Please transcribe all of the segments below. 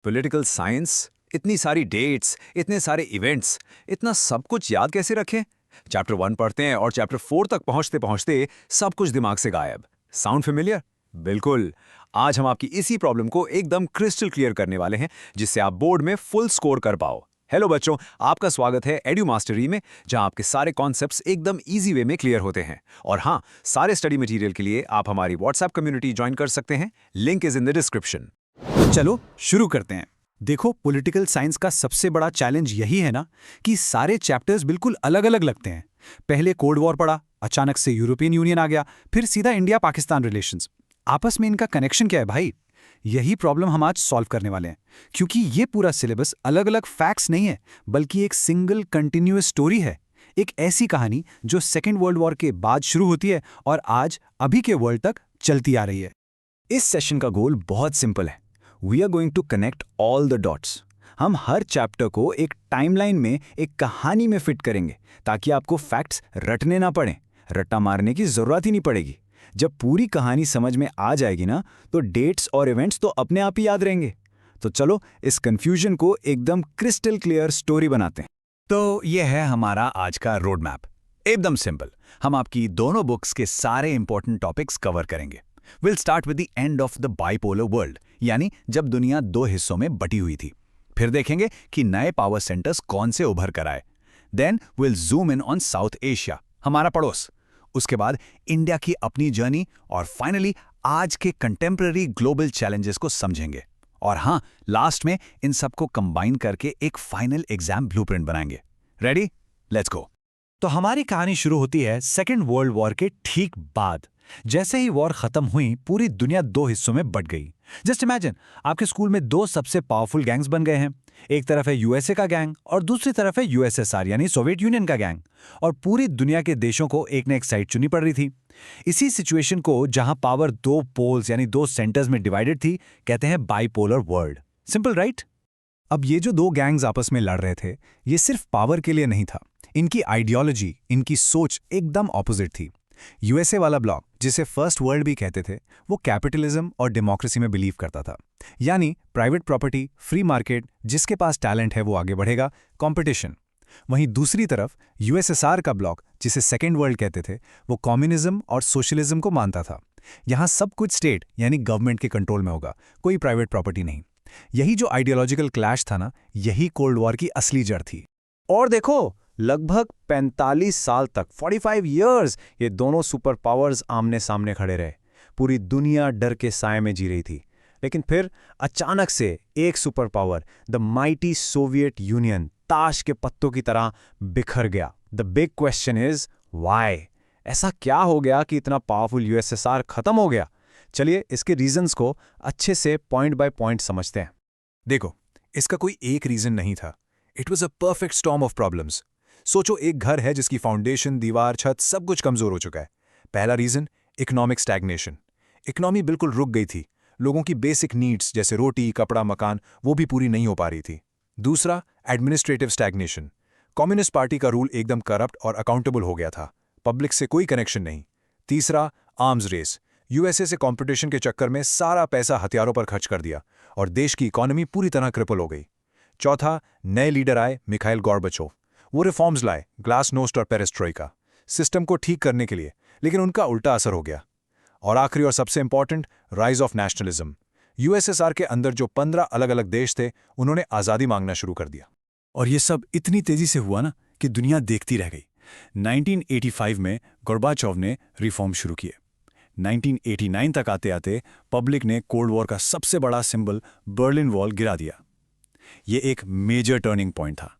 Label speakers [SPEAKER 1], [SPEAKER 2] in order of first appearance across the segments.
[SPEAKER 1] Political science, इतनी सारी dates, इतने सारे इवेंट्स, इतना सब कुछ याद कैसे रखें? चैप्टर 1 पढ़ते हैं और चैप्टर 4 तक पहुंचते पहुंचते सब कुछ दिमाग से गायब। Sound familiar? बिल्कुल। आज हम आपकी इसी प्रॉब्लम को एकदम क्रिस्टल क्लियर करने वाले हैं, जिससे आप बोर्ड में फुल स्कोर कर पाओ। हेलो बच्चों, आपका स्वागत है एड्यू मास्टरी में, जहां आपके सारे कॉन्सेप्ट्स एकदम इजी वे में क्लियर होते हैं। और हाँ, सारे स्टडी मटेरियल के लिए आप हमारी व्हाट्सएप कम्युनिटी ज्वाइन कर सकते हैं। Link is in the description.
[SPEAKER 2] चलो शुरू करते हैं। देखो, पॉलिटिकल साइंस का सबसे बड़ा चैलेंज यही है ना कि सारे चैप्टर्स बिल्कुल अलग अलग लगते हैं। पहले कोल्ड वॉर पढ़ा, अचानक से यूरोपियन यूनियन आ गया, फिर सीधा इंडिया पाकिस्तान रिलेशंस। आपस में इनका कनेक्शन क्या है भाई? यही प्रॉब्लम हम आज सॉल्व करने वाले हैं, क्योंकि ये पूरा सिलेबस अलग अलग फैक्ट्स नहीं है, बल्कि एक सिंगल कंटिन्यूअस स्टोरी है। एक ऐसी कहानी जो सेकेंड वर्ल्ड वॉर के बाद शुरू होती है और आज अभी के वर्ल्ड तक चलती आ रही है।
[SPEAKER 1] इस सेशन का गोल बहुत सिंपल है। We are going to connect all the dots. हम हर चैप्टर को एक टाइमलाइन में, एक कहानी में फिट करेंगे, ताकि आपको फैक्ट्स रटने ना पड़े, रट्टा मारने की जरूरत ही नहीं पड़ेगी। जब पूरी कहानी समझ में आ जाएगी ना, तो डेट्स और इवेंट्स तो अपने आप ही याद रहेंगे। तो चलो इस कंफ्यूजन को एकदम क्रिस्टल क्लियर स्टोरी बनाते हैं।
[SPEAKER 2] तो ये है हमारा आज का रोड मैप। एकदम सिंपल। हम आपकी दोनों बुक्स के सारे इंपॉर्टेंट टॉपिक्स कवर करेंगे। Will start with the end of the bipolar world, यानी जब दुनिया दो हिस्सों में बटी हुई थी। फिर देखेंगे कि नए पावर सेंटर्स कौन से उभर कर आए। Then will zoom in on South Asia, हमारा पड़ोस। उसके बाद इंडिया की अपनी जर्नी, और फाइनली आज के कंटेम्पररी ग्लोबल चैलेंजेस को समझेंगे। और हाँ, लास्ट में इन सबको कंबाइन करके एक फाइनल एग्जाम ब्लूप्रिंट बनाएंगे। रेडी? Let's go. तो हमारी कहानी शुरू होती है सेकेंड वर्ल्ड वॉर के ठीक बाद। जैसे ही वॉर खत्म हुई, पूरी दुनिया दो हिस्सों में बट गई। जस्ट इमेजिन, आपके स्कूल में दो सबसे पावरफुल गैंग्स बन गए हैं। एक तरफ है यूएसए का गैंग और दूसरी तरफ है यूएसएसआर यानी सोवियत यूनियन का गैंग। और पूरी दुनिया के देशों को एक न एक साइड चुनी पड़ रही थी। इसी सिचुएशन को, जहां पावर दो पोल्स यानी दो सेंटर्स में डिवाइडेड थी, कहते हैं बाइपोलर वर्ल्ड। Simple right? अब ये जो दो गैंग्स आपस में लड़ रहे थे, ये सिर्फ पावर के लिए नहीं था। इनकी आइडियोलॉजी, इनकी सोच एकदम ऑपोजिट थी। यूएसए वाला ब्लॉक, जिसे फर्स्ट वर्ल्ड भी कहते थे, वो कैपिटलिज्म और डेमोक्रेसी में बिलीव करता था। यानी प्राइवेट प्रॉपर्टी, फ्री मार्केट, जिसके पास टैलेंट है वो आगे बढ़ेगा, कंपटीशन। वहीं दूसरी तरफ यूएसएसआर का ब्लॉक, जिसे सेकेंड वर्ल्ड कहते थे, वो कम्युनिज्म और सोशलिज्म को मानता था। यहाँ सब कुछ स्टेट यानी गवर्नमेंट के कंट्रोल में होगा, कोई प्राइवेट प्रॉपर्टी नहीं। यही जो आइडियोलॉजिकल क्लैश था ना, यही कोल्ड वॉर की असली जड़ थी। और देखो, लगभग 45 साल तक, 45 इयर्स, ये दोनों सुपर पावर्स आमने सामने खड़े रहे। पूरी दुनिया डर के साए में जी रही थी। लेकिन फिर अचानक से एक super power, the mighty Soviet union, ताश के पत्तों की तरह बिखर गया। The big question is why? ऐसा क्या हो गया कि इतना पावरफुल यूएसएसआर खत्म हो गया? चलिए इसके रीजंस को अच्छे से पॉइंट बाय पॉइंट समझते हैं।
[SPEAKER 1] देखो, इसका कोई एक रीजन नहीं था। It was a perfect storm of problems. सोचो, एक घर है जिसकी फाउंडेशन, दीवार, छत सब कुछ कमजोर हो चुका है। पहला रीजन, इकोनॉमिक स्टैग्नेशन। इकोनॉमी बिल्कुल रुक गई थी। लोगों की बेसिक नीड्स जैसे रोटी, कपड़ा, मकान, वो भी पूरी नहीं हो पा रही थी। दूसरा, एडमिनिस्ट्रेटिव स्टैग्नेशन। कम्युनिस्ट पार्टी का रूल एकदम करप्ट और अकाउंटेबल हो गया था। पब्लिक से कोई कनेक्शन नहीं। तीसरा, आर्म्स रेस। यूएसए से कंपटीशन के चक्कर में सारा पैसा हथियारों पर खर्च कर दिया और देश की इकोनॉमी पूरी तरह क्रिपल हो गई। चौथा, नए लीडर आए, मिखाइल गॉर्बाचोव। वो रिफॉर्म्स लाए, ग्लासनोस्ट और पेरेस्ट्रोइका, सिस्टम को ठीक करने के लिए, लेकिन उनका उल्टा असर हो गया। और आखिरी और सबसे important, rise of nationalism. USSR के अंदर जो 15 अलग अलग देश थे, उन्होंने आज़ादी मांगना शुरू कर दिया।
[SPEAKER 2] और ये सब इतनी तेजी से हुआ ना कि दुनिया देखती रह गई। 1985 में गोर्बाचोव ने रिफॉर्म शुरू किए। 1989 तक आते आते पब्लिक ने कोल्ड वॉर का सबसे बड़ा सिंबल बर्लिन वॉल गिरा दिया। ये एक मेजर टर्निंग पॉइंट था।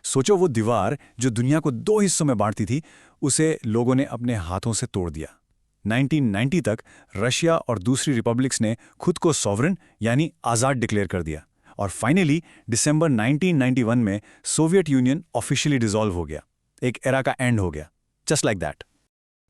[SPEAKER 2] सोचो, वो दीवार जो दुनिया को दो हिस्सों में बांटती थी, उसे लोगों ने अपने हाथों से तोड़ दिया। 1990 तक रशिया और दूसरी रिपब्लिक्स ने खुद को सॉवरेन यानी आज़ाद डिक्लेयर कर दिया। और फाइनली दिसंबर 1991 में सोवियत यूनियन ऑफिशियली डिसॉल्व हो गया। एक एरा का एंड हो गया, जस्ट लाइक दैट।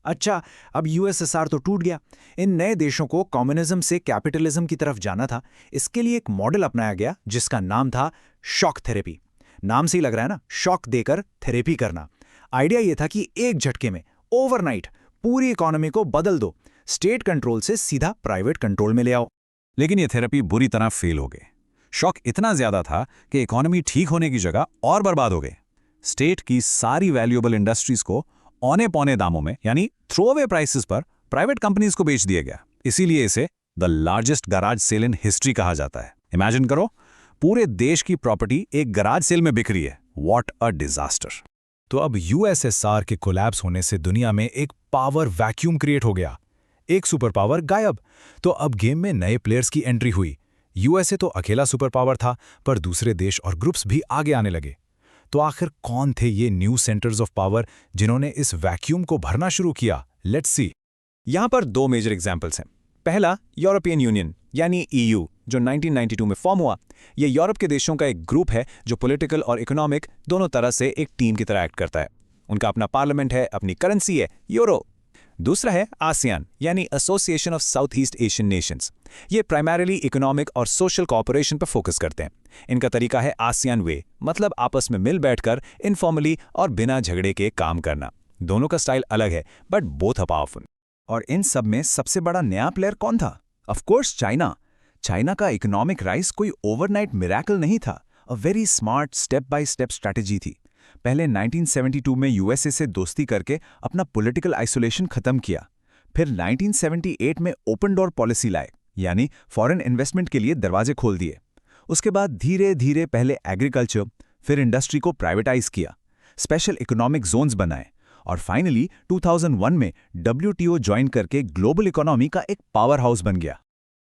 [SPEAKER 3] अच्छा, अब यूएसएसआर तो टूट गया। इन नए देशों को कम्युनिज्म से कैपिटलिज्म की तरफ जाना था। इसके लिए एक मॉडल अपनाया गया जिसका नाम था शॉक थेरेपी। नाम से ही लग रहा है ना, शॉक देकर थेरेपी करना। आइडिया यह था कि एक झटके में, ओवरनाइट, पूरी इकोनॉमी को बदल दो, स्टेट कंट्रोल से सीधा प्राइवेट कंट्रोल में ले आओ।
[SPEAKER 2] लेकिन ये थेरेपी बुरी तरह फेल हो गई। शॉक इतना ज्यादा था कि इकोनॉमी ठीक होने की जगह और बर्बाद हो गई। स्टेट की सारी वैल्यूएबल इंडस्ट्रीज को औने पौने दामों में यानी थ्रो अवे प्राइसेस पर प्राइवेट कंपनीज को बेच दिया गया। इसीलिए इसे the largest garage sale in history कहा जाता है। इमेजिन करो, पूरे देश की प्रॉपर्टी एक गराज सेल में बिक रही है। What a disaster.
[SPEAKER 3] तो अब यूएसएसआर के कोलैप्स होने से दुनिया में एक पावर वैक्यूम क्रिएट हो गया। एक सुपर पावर गायब। तो अब गेम में नए प्लेयर्स की एंट्री हुई। यूएसए तो अकेला सुपर पावर था, पर दूसरे देश और ग्रुप्स भी आगे आने लगे। तो आखिर कौन थे ये न्यू सेंटर्स ऑफ पावर जिन्होंने इस वैक्यूम को भरना शुरू किया? Let's see.
[SPEAKER 1] यहां पर दो मेजर एग्जाम्पल्स हैं। पहला, यूरोपियन यूनियन यानी ईयू, जो 1992 में फॉर्म हुआ। ये यूरोप के देशों का एक ग्रुप है जो पॉलिटिकल और इकोनॉमिक दोनों तरह से एक टीम की तरह एक्ट करता है। उनका अपना पार्लियामेंट है, अपनी करेंसी है, यूरो। दूसरा है आसियान यानी association of south east Asian Nations. ये प्राइमरीली इकोनॉमिक और सोशल कोऑपरेशन पर फोकस करते हैं। इनका तरीका है आसियान वे, मतलब आपस में मिल बैठकर इनफॉर्मली और बिना झगड़े के काम करना। दोनों का स्टाइल अलग है, बट बोथ आर पावरफुल।
[SPEAKER 2] और इन सब में सबसे बड़ा नया प्लेयर कौन था? Of course China. चाइना का इकोनॉमिक राइज कोई ओवरनाइट मिरेकल नहीं था, a very smart step by step strategy थी। पहले 1972 में यूएसए से दोस्ती करके अपना पॉलिटिकल आइसोलेशन खत्म किया। फिर 1978 में ओपन डोर पॉलिसी लाए, यानी फॉरेन इन्वेस्टमेंट के लिए दरवाजे खोल दिए। उसके बाद धीरे धीरे पहले एग्रीकल्चर, फिर इंडस्ट्री को प्राइवेटाइज किया, स्पेशल इकोनॉमिक जोन्स बनाए और फाइनली 2001 में WTO ज्वाइन करके ग्लोबल इकोनॉमी का एक पावर हाउस बन गया।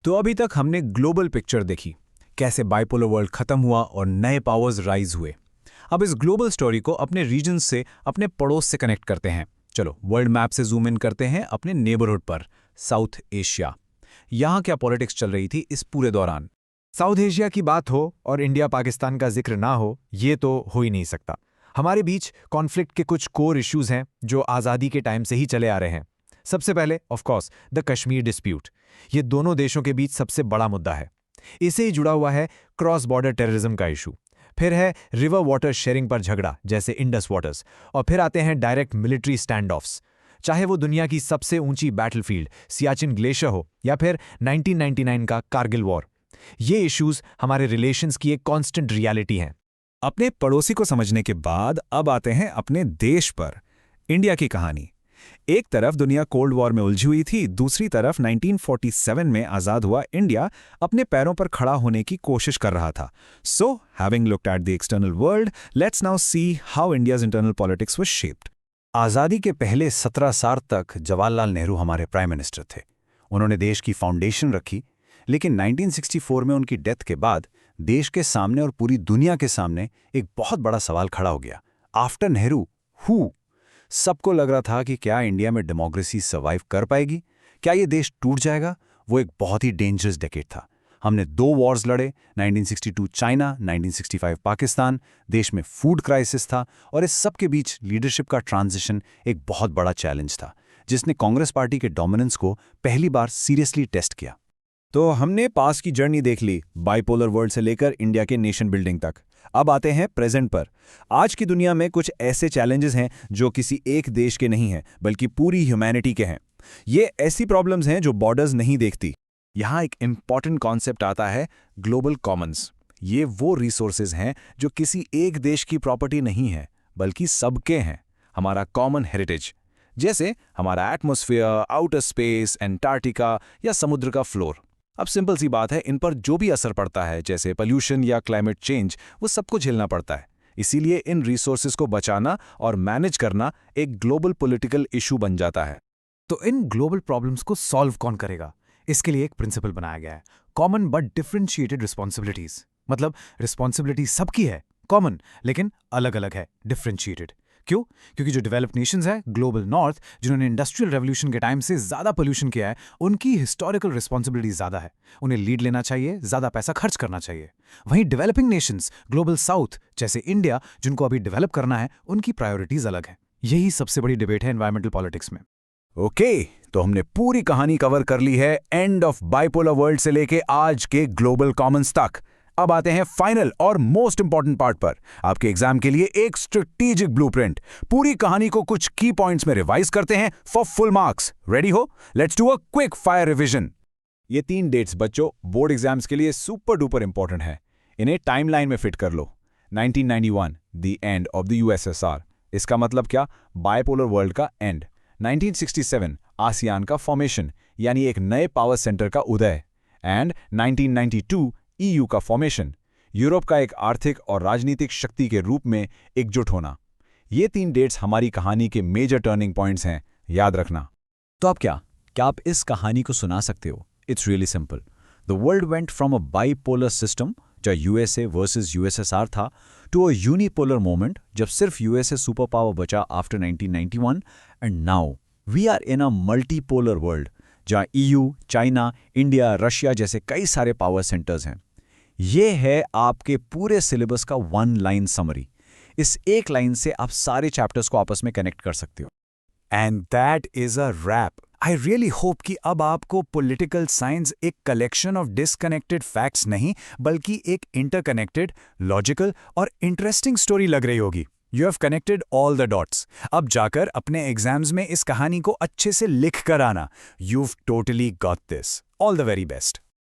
[SPEAKER 3] तो अभी तक हमने ग्लोबल पिक्चर देखी, कैसे बाइपोलर वर्ल्ड खत्म हुआ और नए पावर्स राइज हुए। अब इस ग्लोबल स्टोरी को अपने रीजन से, अपने पड़ोस से कनेक्ट करते हैं। चलो वर्ल्ड मैप से जूम इन करते हैं अपने नेबरहुड पर, साउथ एशिया। यहाँ क्या पॉलिटिक्स चल रही थी इस पूरे दौरान? साउथ एशिया की बात हो और इंडिया पाकिस्तान का जिक्र ना हो, ये तो हो ही नहीं सकता। हमारे बीच कॉन्फ्लिक्ट के कुछ कोर इश्यूज हैं जो आज़ादी के टाइम से ही चले आ रहे हैं। सबसे पहले of course the Kashmir dispute. ये दोनों देशों के बीच सबसे बड़ा मुद्दा है। इससे ही जुड़ा हुआ है क्रॉस बॉर्डर टेररिज्म का इशू। फिर है रिवर वाटर शेयरिंग पर झगड़ा, जैसे इंडस वाटर्स। और फिर आते हैं डायरेक्ट मिलिट्री स्टैंड ऑफ्स, चाहे वो दुनिया की सबसे ऊंची बैटलफील्ड सियाचिन ग्लेशियर हो या फिर 1999 का कारगिल वॉर। ये इश्यूज हमारे रिलेशंस की एक कांस्टेंट रियलिटी हैं।
[SPEAKER 2] अपने पड़ोसी को समझने के बाद अब आते हैं अपने देश पर, इंडिया की कहानी। एक तरफ दुनिया कोल्ड वॉर में उलझी हुई थी, दूसरी तरफ 1947 में आज़ाद हुआ इंडिया अपने पैरों पर खड़ा होने की कोशिश कर रहा था। So having looked at the external world, let's now see how India's internal politics was shaped.
[SPEAKER 3] आज़ादी के पहले 17 साल तक जवाहरलाल नेहरू हमारे प्राइम मिनिस्टर थे। उन्होंने देश की फाउंडेशन रखी, लेकिन 1964 में उनकी डेथ के बाद देश के सामने और पूरी दुनिया के सामने एक बहुत बड़ा सवाल खड़ा हो गया। After Nehru who? सबको लग रहा था कि क्या इंडिया में डेमोक्रेसी सर्वाइव कर पाएगी, क्या ये देश टूट जाएगा। वो एक बहुत ही डेंजरस डेकेड था। हमने 2 वॉर्स लड़े, 1962 चाइना, 1965 पाकिस्तान। देश में फूड क्राइसिस था और इस सब के बीच लीडरशिप का ट्रांजिशन एक बहुत बड़ा चैलेंज था, जिसने कांग्रेस पार्टी के डोमिनेंस को पहली बार सीरियसली टेस्ट किया।
[SPEAKER 2] तो हमने पास की जर्नी देख ली, बाइपोलर वर्ल्ड से लेकर इंडिया के नेशन बिल्डिंग तक। अब आते हैं प्रेजेंट पर। आज की दुनिया में कुछ ऐसे चैलेंजेस हैं जो किसी एक देश के नहीं हैं, बल्कि पूरी ह्यूमैनिटी के हैं। ये ऐसी प्रॉब्लम्स हैं जो बॉर्डर्स नहीं देखती। यहाँ एक इंपॉर्टेंट कॉन्सेप्ट आता है, ग्लोबल कॉमन्स। ये वो रिसोर्सेज हैं जो किसी एक देश की प्रॉपर्टी नहीं है, बल्कि सबके हैं। हमारा कॉमन हेरिटेज, जैसे हमारा एटमॉस्फेयर, आउटर स्पेस, एंटार्क्टिका या समुद्र का फ्लोर। अब सिंपल सी बात है, इन पर जो भी असर पड़ता है, जैसे पोल्यूशन या क्लाइमेट चेंज, वो सबको झेलना पड़ता है। इसीलिए इन रिसोर्सेज को बचाना और मैनेज करना एक ग्लोबल पॉलिटिकल इशू बन जाता है।
[SPEAKER 3] तो इन ग्लोबल प्रॉब्लम्स को सॉल्व कौन करेगा? इसके लिए एक प्रिंसिपल बनाया गया है, कॉमन बट डिफरेंशिएटेड रिस्पॉन्सिबिलिटीज। मतलब रिस्पॉन्सिबिलिटी सबकी है, कॉमन, लेकिन अलग अलग है, डिफरेंशिएटेड। क्यों? क्योंकि जो डेवलप्ड नेशंस है, ग्लोबल नॉर्थ, जिन्होंने इंडस्ट्रियल रेवोल्यूशन के टाइम से ज्यादा पोल्यूशन किया है, उनकी हिस्टोरिकल रिस्पॉन्सिबिलिटी ज्यादा है। उन्हें लीड लेना चाहिए, ज्यादा पैसा खर्च करना चाहिए। वहीं डेवलपिंग नेशंस, ग्लोबल साउथ जैसे इंडिया, जिनको अभी डेवलप करना है, उनकी प्रायोरिटीज अलग है। यही सबसे बड़ी डिबेट है एनवायरमेंटल पॉलिटिक्स में।
[SPEAKER 2] ओके, तो हमने पूरी कहानी कवर कर ली है, एंड ऑफ बाइपोलर वर्ल्ड से लेके आज के ग्लोबल कॉमन्स तक। अब आते हैं फाइनल और मोस्ट इंपॉर्टेंट पार्ट पर, आपके एग्जाम के लिए एक स्ट्रेटेजिक ब्लूप्रिंट। पूरी कहानी को कुछ की पॉइंट्स में रिवाइज करते हैं फॉर फुल मार्क्स। रेडी हो? Let's do a quick fire revision. ये 3 डेट्स बच्चों बोर्ड एग्जाम्स के लिए सुपर डुपर इंपॉर्टेंट है। इन्हें टाइमलाइन में फिट कर लो। 1991 the end of the USSR, इसका मतलब क्या? बायपोलर वर्ल्ड का एंड। 1967 आसियान का फॉर्मेशन, यानी एक नए पावर सेंटर का उदय। एंड 1992 ईयू का फॉर्मेशन, यूरोप का एक आर्थिक और राजनीतिक शक्ति के रूप में एकजुट होना। ये 3 डेट्स हमारी कहानी के मेजर टर्निंग पॉइंट्स हैं, याद रखना।
[SPEAKER 3] तो अब क्या आप इस कहानी को सुना सकते हो? It's really simple. The world went from a bipolar system जहाँ यूएसए वर्सेस यूएसएसआर था, टू अ यूनिपोलर मोमेंट जब सिर्फ यूएसए सुपर पावर बचा after 1991, and now we are in a multipolar world जहाँ ईयू, चाइना, इंडिया, रशिया जैसे कई सारे power centres हैं। ये है आपके पूरे सिलेबस का 1 लाइन समरी। इस एक लाइन से आप सारे चैप्टर्स को आपस में कनेक्ट कर सकते हो।
[SPEAKER 1] And that is a wrap. I really hope कि अब आपको पॉलिटिकल साइंस एक कलेक्शन ऑफ डिसकनेक्टेड फैक्ट्स नहीं, बल्कि एक इंटरकनेक्टेड, लॉजिकल और इंटरेस्टिंग स्टोरी लग रही होगी। You have connected all the dots. अब जाकर अपने एग्जाम्स में इस कहानी को अच्छे से लिख कर आना। You've totally got this. All the very best.